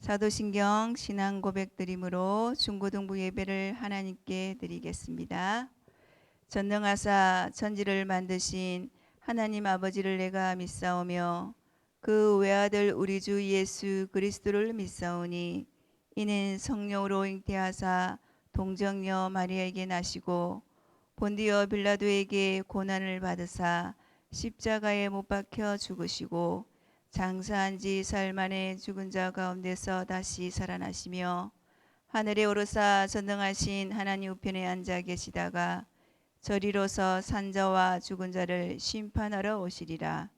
사도신경 신앙 고백 드림으로 중고등부 예배를 하나님께 드리겠습니다. 전능하사 천지를 만드신 하나님 아버지를 내가 믿사오며 그 외아들 우리 주 예수 그리스도를 믿사오니 이는 성령으로 잉태하사 동정녀 마리아에게 나시고 본디오 빌라도에게 고난을 받으사 십자가에 못 박혀 죽으시고 장사한 지 사흘 만에 죽은 자 가운데서 다시 살아나시며 하늘에 오르사 전능하신 하나님 우편에 앉아 계시다가 저리로서 산자와 죽은 자를 심판하러 오시리라.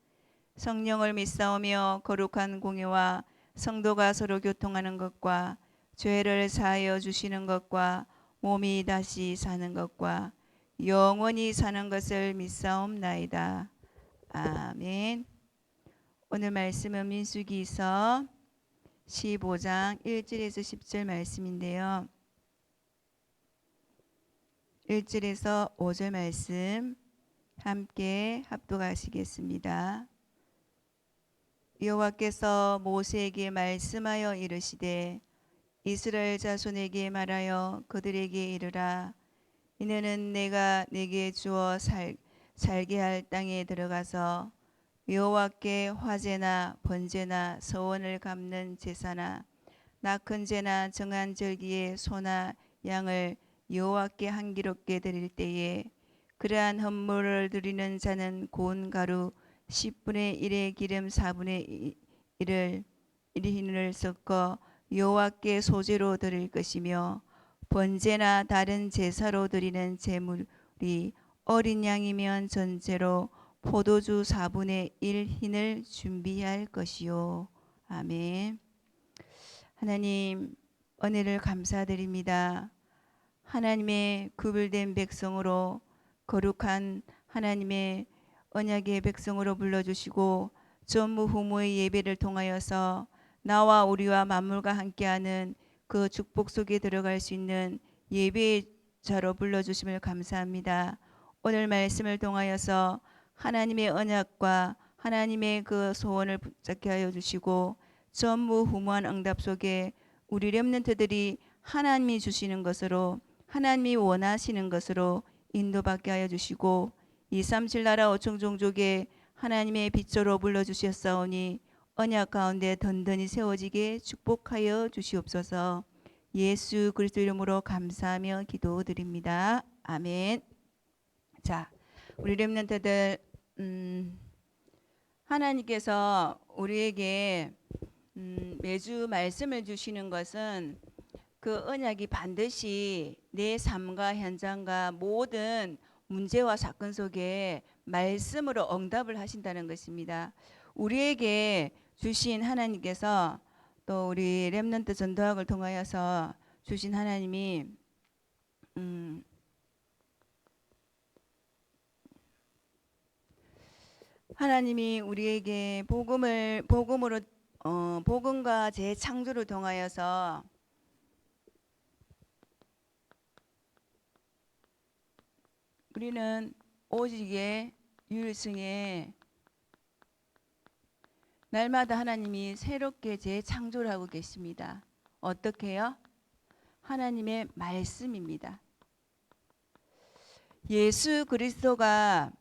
성령을 믿사오며 거룩한 공예와 성도가 서로 교통하는 것과 죄를 사하여 주시는 것과 몸이 다시 사는 것과 영원히 사는 것을 믿사옵나이다. 아멘. 오늘 말씀은 민수기서 15장 1절에서 10절 말씀인데요. 1절에서 5절 말씀 함께 합독하시겠습니다. 여호와께서 모세에게 말씀하여 이르시되 이스라엘 자손에게 말하여 그들에게 이르라. 이는 내가 내게 주어 살게 할 땅에 들어가서 여호와께 화제나 번제나 서원을 갚는 제사나 낙헌 제나 정한 절기에 소나 양을 여호와께 향기롭게 드릴 때에 그러한 헌물을 드리는 자는 고운 가루 10분의 1의 기름 4분의 1을 섞어 여호와께 소제로 드릴 것이며 번제나 다른 제사로 드리는 제물이 어린 양이면 전제로 포도주 4분의 1 흰을 준비할 것이요. 아멘. 하나님 은혜를 감사드립니다. 하나님의 구별된 백성으로 거룩한 하나님의 언약의 백성으로 불러주시고 전무후무의 예배를 통하여서 나와 우리와 만물과 함께하는 그 축복 속에 들어갈 수 있는 예배의 자로 불러주심을 감사합니다. 오늘 말씀을 통하여서 하나님의 언약과 하나님의 그 소원을 붙잡게 하여 주시고 전무후무한 응답 속에 우리 렘넌트들이 하나님이 주시는 것으로 하나님이 원하시는 것으로 인도받게 하여 주시고 237 나라 5천 종족에 하나님의 빛으로 불러주셨사오니 언약 가운데 든든히 세워지게 축복하여 주시옵소서. 예수 그리스도 이름으로 감사하며 기도드립니다. 아멘. 자, 우리 렘넌트들 하나님께서 우리에게 매주 말씀을 주시는 것은 그 언약이 반드시 내 삶과 현장과 모든 문제와 사건 속에 말씀으로 응답을 하신다는 것입니다. 우리에게 주신 하나님께서 또 우리 렘넌트 전도학을 통하여서 주신 하나님이 하나님이 우리에게 복음으로 복음과 재창조를 통하여서 우리는 오직의 유일성에 날마다 하나님이 새롭게 재창조를 하고 계십니다. 어떻게요? 하나님의 말씀입니다. 예수 그리스도가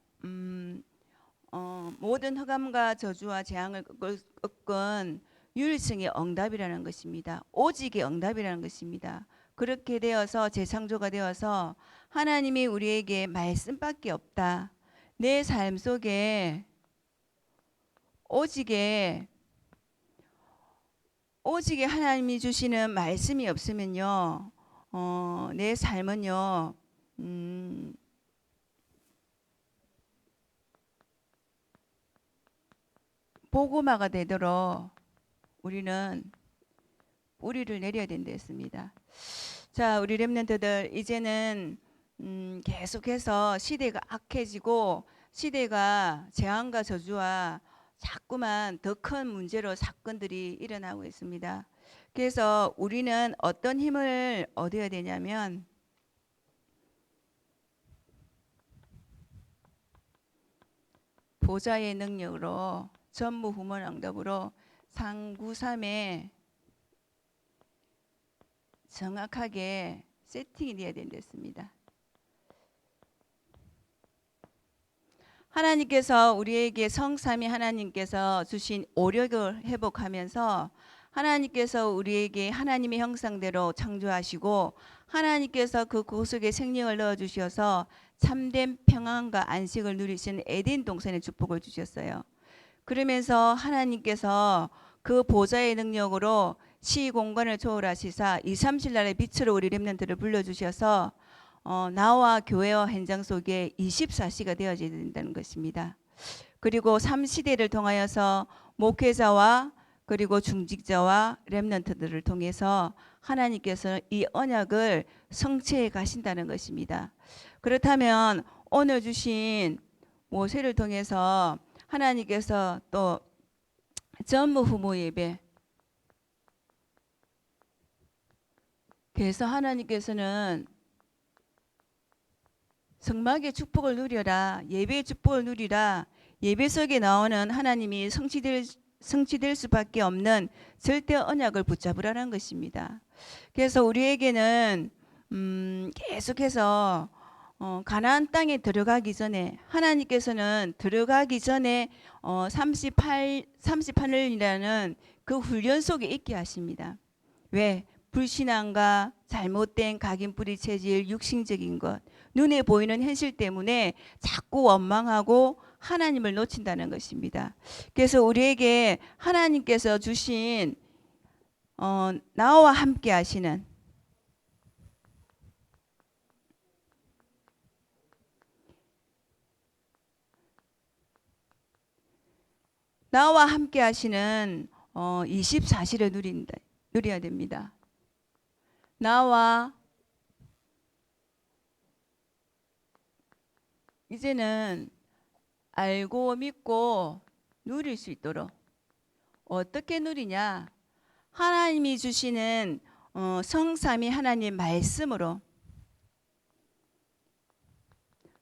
모든 흑암과 저주와 재앙을 꺾은 유일성의 응답이라는 것입니다. 오직의 응답이라는 것입니다. 그렇게 되어서 재창조가 되어서 하나님이 우리에게 말씀밖에 없다. 내 삶 속에 오직의 하나님이 주시는 말씀이 없으면요, 내 삶은요, 복음화가 되도록 우리는 뿌리를 내려야 된다 했습니다. 자, 우리 렘넌트들 이제는 계속해서 시대가 악해지고 시대가 재앙과 저주와 자꾸만 더 큰 문제로 사건들이 일어나고 있습니다. 그래서 우리는 어떤 힘을 얻어야 되냐면 보좌의 능력으로 전무후무한 응답으로 상구삼의 정확하게 세팅이 되어야 된댔습니다. 하나님께서 우리에게 성삼위 하나님께서 주신 오력을 회복하면서 하나님께서 우리에게 하나님의 형상대로 창조하시고 하나님께서 그 구속에 생명을 넣어주셔서 참된 평안과 안식을 누리신 에덴 동산의 축복을 주셨어요. 그러면서 하나님께서 그 보좌의 능력으로 시공간을 초월하시사 2, 3일날의 빛으로 우리 렘넌트를 불러주셔서 나와 교회와 현장 속에 24시가 되어져야 된다는 것입니다. 그리고 3시대를 통하여서 목회자와 그리고 중직자와 렘넌트들을 통해서 하나님께서 이 언약을 성취해 가신다는 것입니다. 그렇다면 오늘 주신 모세를 통해서 하나님께서 또 전무 후무 예배, 그래서 하나님께서는 성막의 축복을 누려라, 예배의 축복을 누리라, 예배 속에 나오는 하나님이 성취될 수밖에 없는 절대 언약을 붙잡으라는 것입니다. 그래서 우리에게는 계속해서 가나안 땅에 들어가기 전에 하나님께서는 들어가기 전에 38년이라는 그 훈련 속에 있게 하십니다. 왜? 불신앙과 잘못된 각인뿌리 체질, 육신적인 것, 눈에 보이는 현실 때문에 자꾸 원망하고 하나님을 놓친다는 것입니다. 그래서 우리에게 하나님께서 주신 나와 함께 하시는 나와 함께 하시는 24시를 누려야 됩니다. 나와 이제는 알고 믿고 누릴 수 있도록 어떻게 누리냐? 하나님이 주시는 성삼위 하나님 말씀으로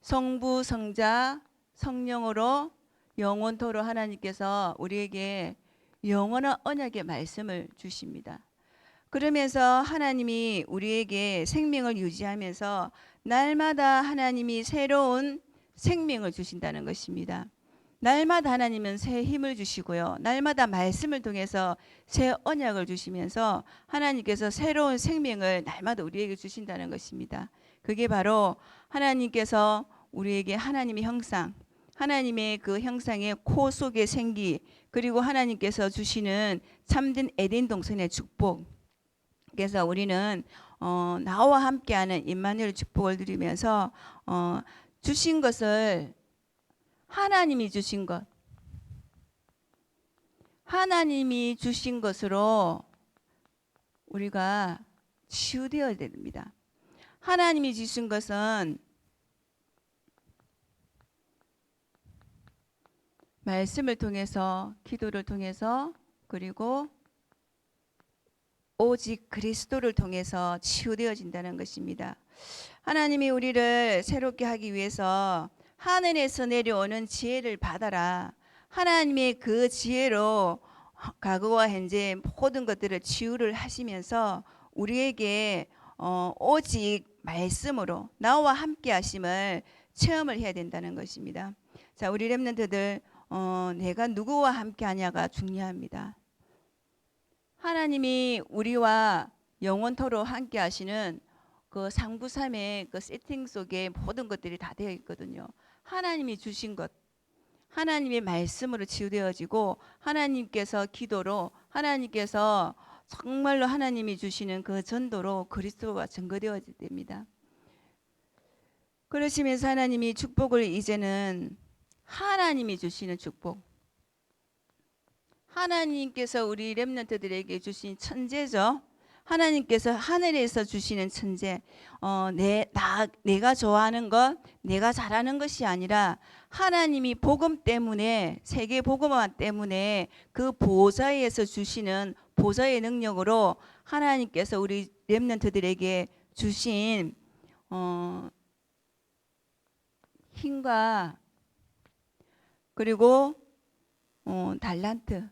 성부, 성자, 성령으로 영원토록 하나님께서 우리에게 영원한 언약의 말씀을 주십니다. 그러면서 하나님이 우리에게 생명을 유지하면서 날마다 하나님이 새로운 생명을 주신다는 것입니다. 날마다 하나님은 새 힘을 주시고요. 날마다 말씀을 통해서 새 언약을 주시면서 하나님께서 새로운 생명을 날마다 우리에게 주신다는 것입니다. 그게 바로 하나님께서 우리에게 하나님의 형상, 하나님의 그 형상의 코 속의 생기, 그리고 하나님께서 주시는 참된 에덴 동산의 축복. 그래서 우리는 나와 함께하는 임마누엘 축복을 누리면서 주신 것을 하나님이 주신 것, 하나님이 주신 것으로 우리가 치유되어야 됩니다. 하나님이 주신 것은 말씀을 통해서, 기도를 통해서, 그리고 오직 그리스도를 통해서 치유되어진다는 것입니다. 하나님이 우리를 새롭게 하기 위해서 하늘에서 내려오는 지혜를 받아라. 하나님의 그 지혜로 과거와 현재 모든 것들을 치유를 하시면서 우리에게 오직 말씀으로 나와 함께 하심을 체험을 해야 된다는 것입니다. 자, 우리 렘넌트들 내가 누구와 함께 하냐가 중요합니다. 하나님이 우리와 영원토록 함께 하시는 그 상부삼의 그 세팅 속에 모든 것들이 다 되어 있거든요. 하나님이 주신 것, 하나님의 말씀으로 치유되어지고 하나님께서 기도로 하나님께서 정말로 하나님이 주시는 그 전도로 그리스도가 증거되어야 됩니다. 그러시면서 하나님이 축복을 이제는 하나님이 주시는 축복, 하나님께서 우리 렘넌트들에게 주신 천재죠. 하나님께서 하늘에서 주시는 천재, 내가 좋아하는 것, 내가 잘하는 것이 아니라 하나님이 복음 때문에, 세계 복음화 때문에 그 보좌에서 주시는 보좌의 능력으로 하나님께서 우리 렘넌트들에게 주신 힘과 그리고 달란트,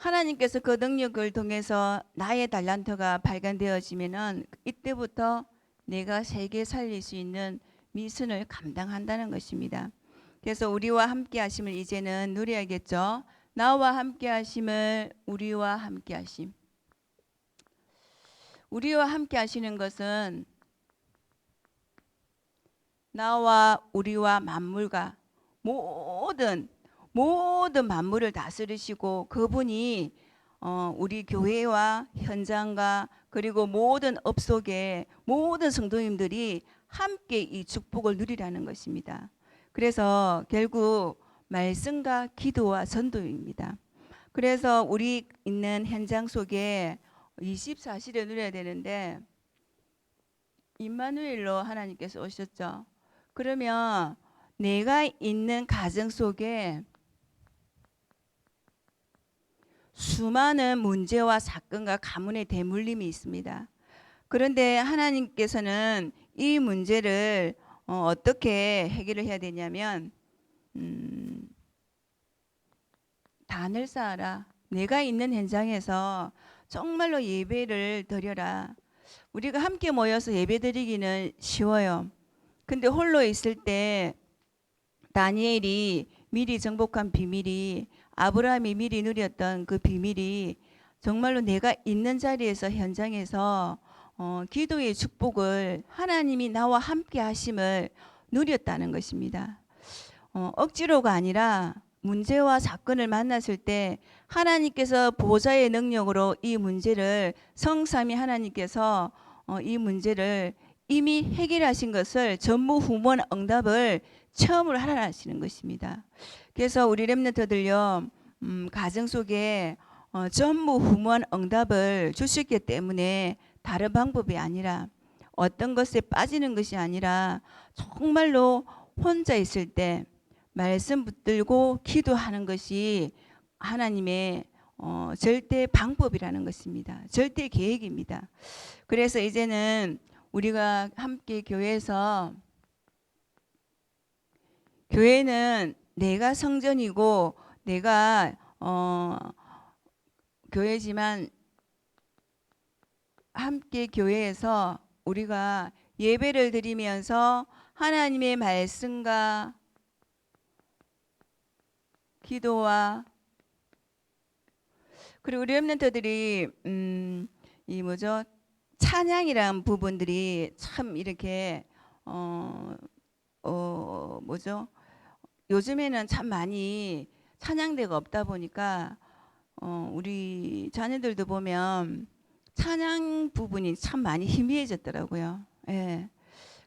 하나님께서 그 능력을 통해서 나의 달란트가 발견되어지면은 이때부터 내가 세계 살릴 수 있는 미션을 감당한다는 것입니다. 그래서 우리와 함께 하심을 이제는 누려야겠죠. 나와 함께 하심을 우리와 함께 하심. 우리와 함께 하시는 것은 나와 우리와 만물과 모든 만물을 다스리시고 그분이 우리 교회와 현장과 그리고 모든 업 속에 모든 성도님들이 함께 이 축복을 누리라는 것입니다. 그래서 결국 말씀과 기도와 전도입니다. 그래서 우리 있는 현장 속에 24시를 누려야 되는데 임마누엘로 하나님께서 오셨죠. 그러면 내가 있는 가정 속에 수많은 문제와 사건과 가문의 대물림이 있습니다. 그런데 하나님께서는 이 문제를 어떻게 해결을 해야 되냐면 단을 쌓아라. 내가 있는 현장에서 정말로 예배를 드려라. 우리가 함께 모여서 예배 드리기는 쉬워요. 근데 홀로 있을 때 다니엘이 미리 정복한 비밀이 아브라함이 미리 누렸던 그 비밀이 정말로 내가 있는 자리에서 현장에서 기도의 축복을 하나님이 나와 함께 하심을 누렸다는 것입니다. 억지로가 아니라 문제와 사건을 만났을 때 하나님께서 보좌의 능력으로 이 문제를 성삼위 하나님께서 이 문제를 이미 해결하신 것을 전무후무한 응답을 체험을 하라 하시는 것입니다. 그래서 우리 렘넌트들요 가정 속에 전무후무한 응답을 주셨기 때문에 다른 방법이 아니라 어떤 것에 빠지는 것이 아니라 정말로 혼자 있을 때 말씀 붙들고 기도하는 것이 하나님의 절대 방법이라는 것입니다. 절대 계획입니다. 그래서 이제는 우리가 함께 교회는 내가 성전이고 내가 교회지만 함께 교회에서 우리가 예배를 드리면서 하나님의 말씀과 기도와 그리고 우리 렘넌트들이 이 뭐죠 찬양이란 부분들이 참 이렇게 뭐죠 요즘에는 참 많이 찬양대가 없다 보니까 우리 자녀들도 보면 찬양 부분이 참 많이 희미해졌더라고요. 예.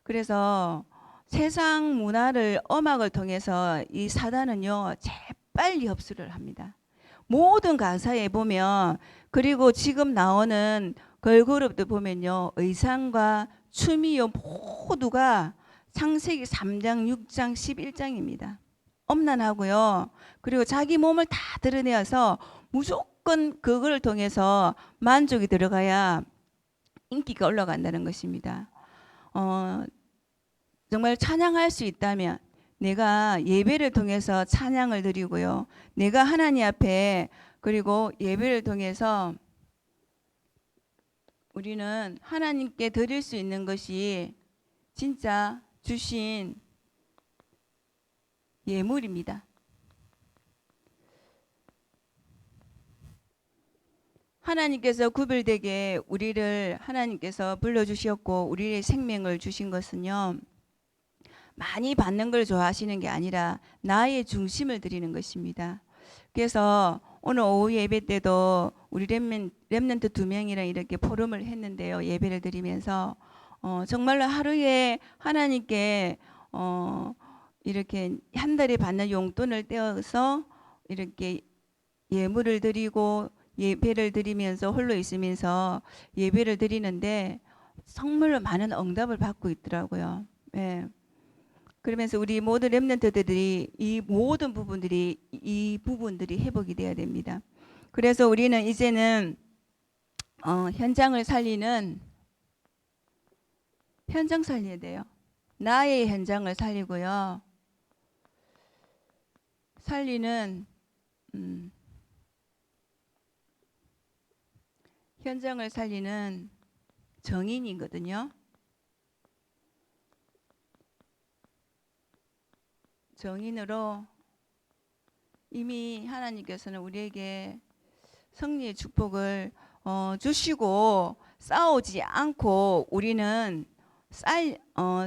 그래서 세상 문화를 음악을 통해서 이 사단은요 재빨리 흡수를 합니다. 모든 가사에 보면 그리고 지금 나오는 걸그룹도 보면요 의상과 춤이요 모두가 창세기 3장, 6장, 11장입니다. 엄난하고요. 그리고 자기 몸을 다 드러내어서 무조건 그걸 통해서 만족이 들어가야 인기가 올라간다는 것입니다. 정말 찬양할 수 있다면 내가 예배를 통해서 찬양을 드리고요. 내가 하나님 앞에 그리고 예배를 통해서 우리는 하나님께 드릴 수 있는 것이 진짜 주신 예물입니다. 하나님께서 구별되게 우리를 하나님께서 불러주셨고 우리의 생명을 주신 것은요. 많이 받는 걸 좋아하시는 게 아니라 나의 중심을 드리는 것입니다. 그래서 오늘 오후 예배 때도 우리 렘넌트 2명이랑 이렇게 포럼을 했는데요. 예배를 드리면서 정말로 하루에 하나님께 이렇게 한 달에 받는 용돈을 떼어서 이렇게 예물을 드리고 예배를 드리면서 홀로 있으면서 예배를 드리는데 정말로 많은 응답을 받고 있더라고요. 예. 그러면서 우리 모든 렘넌트들이 이 모든 부분들이 회복이 돼야 됩니다. 그래서 우리는 이제는 현장을 살리는 현장 살려야 돼요. 나의 현장을 살리고요. 살리는 현장을 살리는 정인이거든요. 정인으로 이미 하나님께서는 우리에게 승리의 축복을 주시고 싸우지 않고 우리는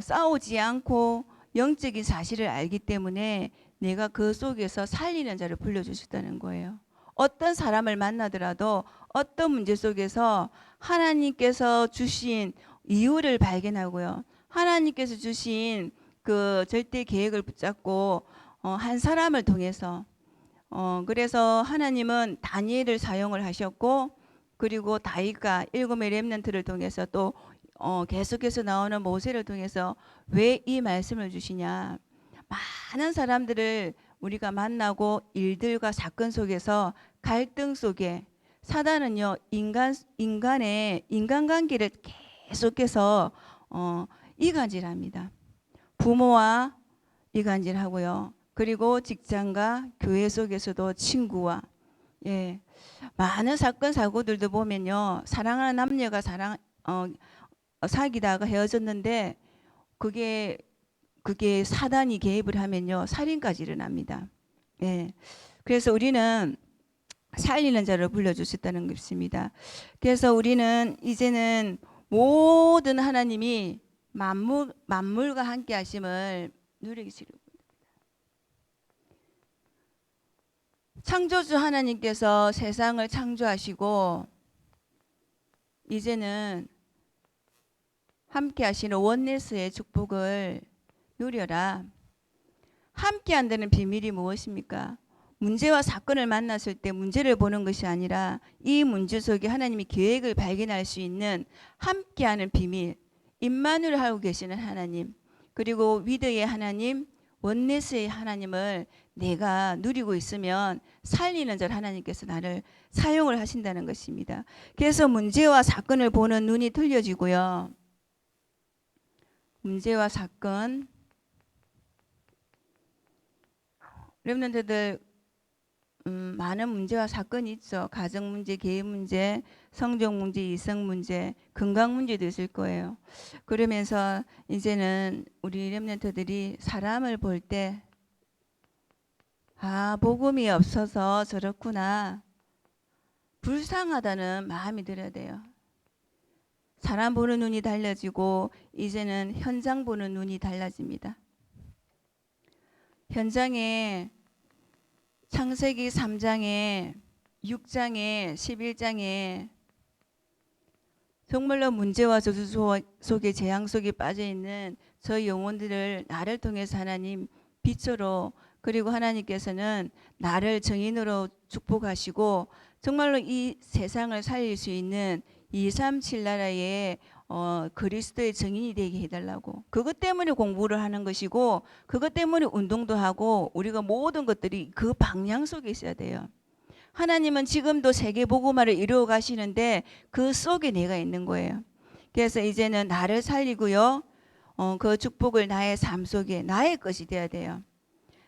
싸우지 않고 영적인 사실을 알기 때문에 내가 그 속에서 살리는 자를 불러주셨다는 거예요. 어떤 사람을 만나더라도 어떤 문제 속에서 하나님께서 주신 이유를 발견하고요. 하나님께서 주신 그 절대 계획을 붙잡고 한 사람을 통해서 그래서 하나님은 다니엘을 사용을 하셨고 그리고 다윗과 일곱의 렘넌트를 통해서 또 계속해서 나오는 모세를 통해서 왜 이 말씀을 주시냐. 많은 사람들을 우리가 만나고 일들과 사건 속에서 갈등 속에 사단은요 인간의 인간관계를 계속해서 이간질합니다. 부모와 이간질하고요. 그리고 직장과 교회 속에서도 친구와 많은 사건 사고들도 보면요 사랑하는 남녀가 사귀다가 헤어졌는데 그게 사단이 개입을 하면요 살인까지 일어납니다. 그래서 우리는 살리는 자를 불러주셨다는 것입니다. 그래서 우리는 이제는 모든 하나님이 만물과 함께 하심을 누리기 싫어. 창조주 하나님께서 세상을 창조하시고 이제는 함께 하시는 원네스의 축복을 누려라. 함께 한다는 비밀이 무엇입니까? 문제와 사건을 만났을 때 문제를 보는 것이 아니라 이 문제 속에 하나님의 계획을 발견할 수 있는 함께하는 비밀, 임마누엘 하고 계시는 하나님, 그리고 위드의 하나님, 원네스의 하나님을 내가 누리고 있으면 살리는 자 하나님께서 나를 사용을 하신다는 것입니다. 그래서 문제와 사건을 보는 눈이 틀려지고요. 문제와 사건, 렘넌트들 많은 문제와 사건이 있죠. 가정 문제, 개인 문제, 성적 문제, 이성 문제, 건강 문제도 있을 거예요. 그러면서 이제는 우리 렘넌트들이 사람을 볼 때 복음이 없어서 저렇구나. 불쌍하다는 마음이 들어야 돼요. 사람 보는 눈이 달라지고 이제는 현장 보는 눈이 달라집니다. 현장에 창세기 3장에 6장에 11장에 정말로 문제와 저주 속에 재앙 속에 빠져 있는 저 영혼들을 나를 통해서 하나님 빛으로 그리고 하나님께서는 나를 정인으로 축복하시고 정말로 이 세상을 살릴 수 있는 237 나라의 그리스도의 정인이 되게 해달라고. 그것 때문에 공부를 하는 것이고 그것 때문에 운동도 하고 우리가 모든 것들이 그 방향 속에 있어야 돼요. 하나님은 지금도 세계 복음화를 이루어 가시는데 그 속에 내가 있는 거예요. 그래서 이제는 나를 살리고요. 그 축복을 나의 삶 속에 나의 것이 되어야 돼요.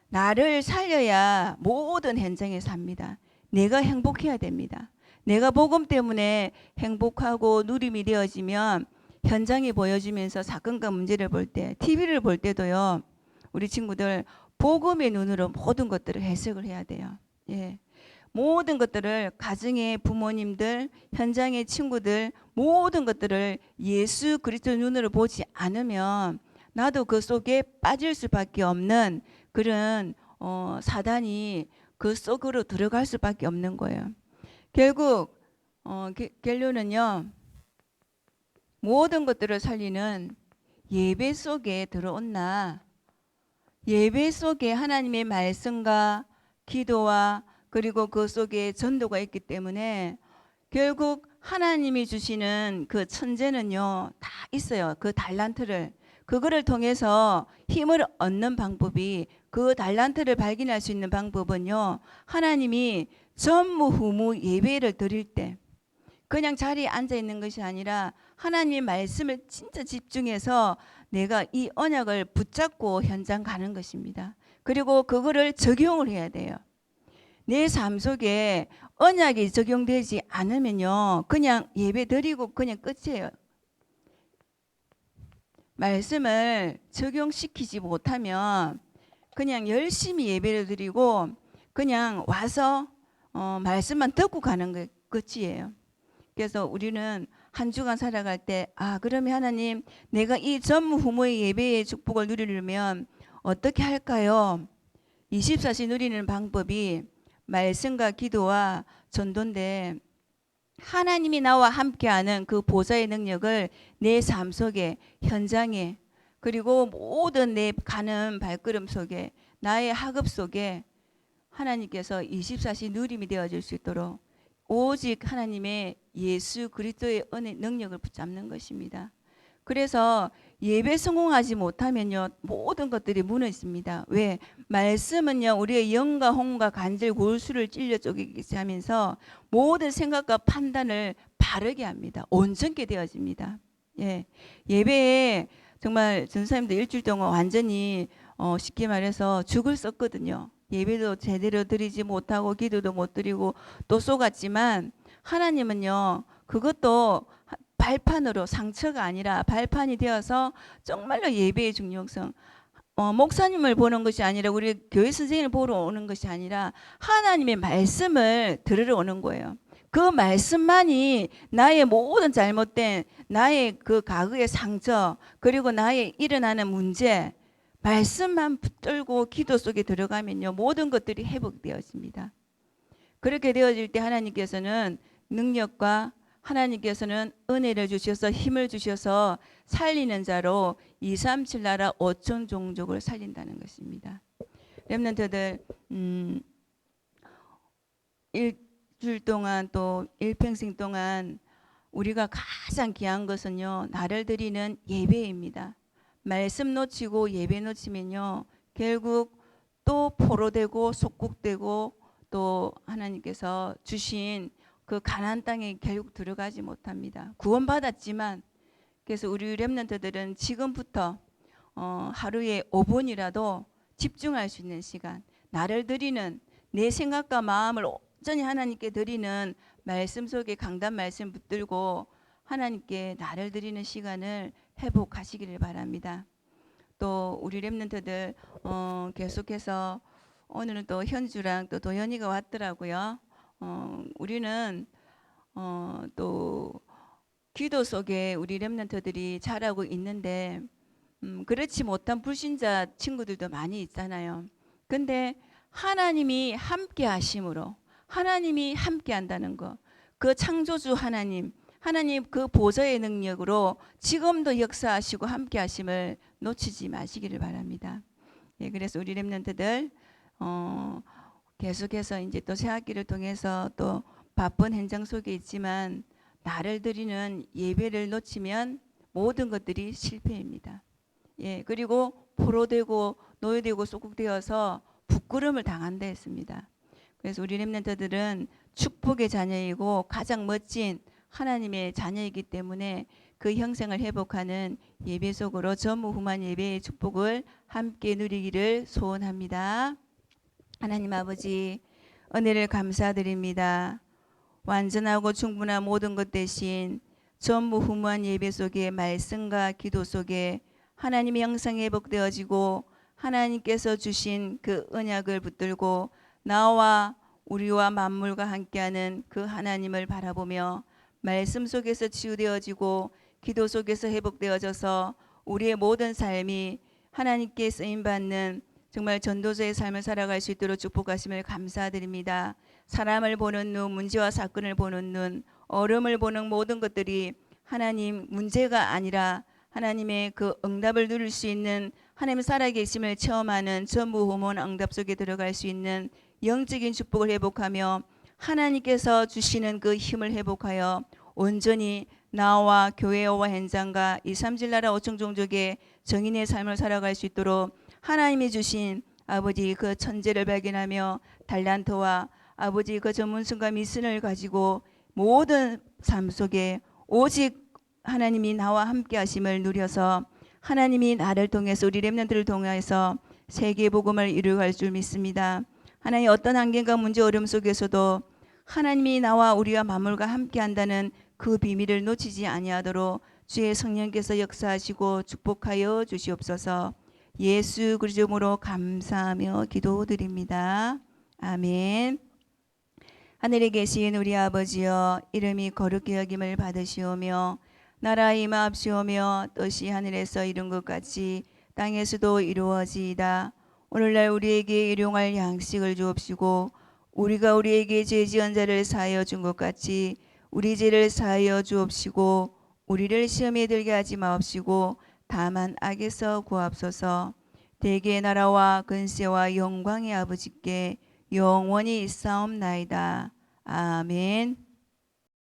나를 살려야 모든 현장에 삽니다. 내가 행복해야 됩니다. 내가 복음 때문에 행복하고 누림이 되어지면 현장이 보여지면서 사건과 문제를 볼 때, TV를 볼 때도요. 우리 친구들 복음의 눈으로 모든 것들을 해석을 해야 돼요. 모든 것들을 가정의 부모님들, 현장의 친구들 모든 것들을 예수 그리스도 눈으로 보지 않으면 나도 그 속에 빠질 수밖에 없는 그런 사단이 그 속으로 들어갈 수밖에 없는 거예요. 결국 결론은요. 모든 것들을 살리는 예배 속에 들어온나 예배 속에 하나님의 말씀과 기도와 그리고 그 속에 전도가 있기 때문에 결국 하나님이 주시는 그 천재는요 다 있어요. 그 달란트를 그거를 통해서 힘을 얻는 방법이 그 달란트를 발견할 수 있는 방법은요 하나님이 전무후무 예배를 드릴 때 그냥 자리에 앉아 있는 것이 아니라 하나님의 말씀을 진짜 집중해서 내가 이 언약을 붙잡고 현장 가는 것입니다. 그리고 그거를 적용을 해야 돼요. 내 삶 속에 언약이 적용되지 않으면요, 그냥 예배 드리고 그냥 끝이에요. 말씀을 적용시키지 못하면 그냥 열심히 예배를 드리고 그냥 와서 말씀만 듣고 가는 게 끝이에요. 그래서 우리는 한 주간 살아갈 때, 그러면 하나님, 내가 이 전무후무의 예배의 축복을 누리려면 어떻게 할까요? 24시 누리는 방법이 말씀과 기도와 전도인데, 하나님이 나와 함께하는 그 보좌의 능력을 내 삶 속에, 현장에, 그리고 모든 내 가는 발걸음 속에, 나의 학업 속에 하나님께서 24시 누림이 되어질 수 있도록 오직 하나님의 예수 그리스도의 은혜 능력을 붙잡는 것입니다. 그래서 예배 성공하지 못하면요, 모든 것들이 무너집니다. 왜? 말씀은요, 우리의 영과 혼과 관절 골수를 찔러 쪼개게 하면서 모든 생각과 판단을 바르게 합니다. 온전케 되어집니다. 예, 예배에 정말 전사님도 일주일 동안 완전히 쉽게 말해서 죽을 썼거든요. 예배도 제대로 드리지 못하고 기도도 못 드리고 또 쏘갔지만, 하나님은요, 그것도 발판으로, 상처가 아니라 발판이 되어서 정말로 예배의 중요성, 목사님을 보는 것이 아니라, 우리 교회 선생님을 보러 오는 것이 아니라 하나님의 말씀을 들으러 오는 거예요. 그 말씀만이 나의 모든 잘못된, 나의 그 과거의 상처, 그리고 나의 일어나는 문제, 말씀만 붙들고 기도 속에 들어가면요, 모든 것들이 회복되어집니다. 그렇게 되어질 때 하나님께서는 능력과, 하나님께서는 은혜를 주셔서 힘을 주셔서 살리는 자로 237 나라 5천 종족을 살린다는 것입니다. 렘넌트들 일주일 동안 또 일평생 동안 우리가 가장 귀한 것은요, 나를 드리는 예배입니다. 말씀 놓치고 예배 놓치면요, 결국 또 포로되고 속국되고 또 하나님께서 주신 그 가나안 땅에 결국 들어가지 못합니다. 구원받았지만, 그래서 우리 렘넌트들은 지금부터 하루에 5분이라도 집중할 수 있는 시간, 나를 드리는, 내 생각과 마음을 온전히 하나님께 드리는 말씀 속에 강단 말씀 붙들고 하나님께 나를 드리는 시간을 회복하시기를 바랍니다. 또 우리 렘넌트들 계속해서 오늘은 또 현주랑 또 도연이가 왔더라고요. 우리는 또 기도 속에 우리 렘넌트들이 자라고 있는데, 그렇지 못한 불신자 친구들도 많이 있잖아요. 근데 하나님이 함께 하심으로, 하나님이 함께 한다는 거, 그 창조주 하나님, 하나님 그 보좌의 능력으로 지금도 역사하시고 함께 하심을 놓치지 마시기를 바랍니다. 예, 그래서 우리 렘넌트들 계속해서 이제 또 새학기를 통해서 또 바쁜 현장 속에 있지만, 나를 드리는 예배를 놓치면 모든 것들이 실패입니다. 예, 그리고 포로되고 노예되고 소국되어서 부끄러움을 당한다 했습니다. 그래서 우리 렘넌트들은 축복의 자녀이고 가장 멋진 하나님의 자녀이기 때문에 그 형상을 회복하는 예배 속으로 전무후무한 예배의 축복을 함께 누리기를 소원합니다. 하나님 아버지, 은혜를 감사드립니다. 완전하고 충분한 모든 것 대신 전무후무한 예배 속에, 말씀과 기도 속에 하나님의 형상이 회복되어지고 하나님께서 주신 그 언약을 붙들고 나와 우리와 만물과 함께하는 그 하나님을 바라보며 말씀 속에서 치유되어지고 기도 속에서 회복되어져서 우리의 모든 삶이 하나님께 쓰임받는 정말 전도자의 삶을 살아갈 수 있도록 축복하심을 감사드립니다. 사람을 보는 눈, 문제와 사건을 보는 눈, 어려움을 보는 모든 것들이 하나님 문제가 아니라 하나님의 그 응답을 누릴 수 있는, 하나님 살아계심을 체험하는 전무후무한 응답 속에 들어갈 수 있는 영적인 축복을 회복하며 하나님께서 주시는 그 힘을 회복하여 온전히 나와 교회와 현장과 237 나라 5천 종족의 정인의 삶을 살아갈 수 있도록 하나님이 주신 아버지 그 천재를 발견하며 달란트와 아버지 그 전문성과 미션을 가지고 모든 삶 속에 오직 하나님이 나와 함께 하심을 누려서 하나님이 나를 통해서 우리 렘넌트를 통해서 세계 복음을 이루어갈 줄 믿습니다. 하나님 어떤 환경과 문제 어려움 속에서도 하나님이 나와 우리와 만물과 함께한다는 그 비밀을 놓치지 아니하도록 주의 성령께서 역사하시고 축복하여 주시옵소서. 예수 그리스도로 감사하며 기도드립니다. 아멘. 하늘에 계신 우리 아버지여, 이름이 거룩히 여김을 받으시오며 나라 임하옵시오며 뜻이 하늘에서 이룬 것 같이 땅에서도 이루어지이다. 오늘날 우리에게 일용할 양식을 주옵시고 우리가 우리에게 죄 지은 자를 사하여 준 것 같이 우리 죄를 사하여 주옵시고 우리를 시험에 들게 하지 마옵시고 다만 악에서 구하옵소서. 대개의 나라와 근세와 영광의 아버지께 영원히 있사옵나이다. 아멘.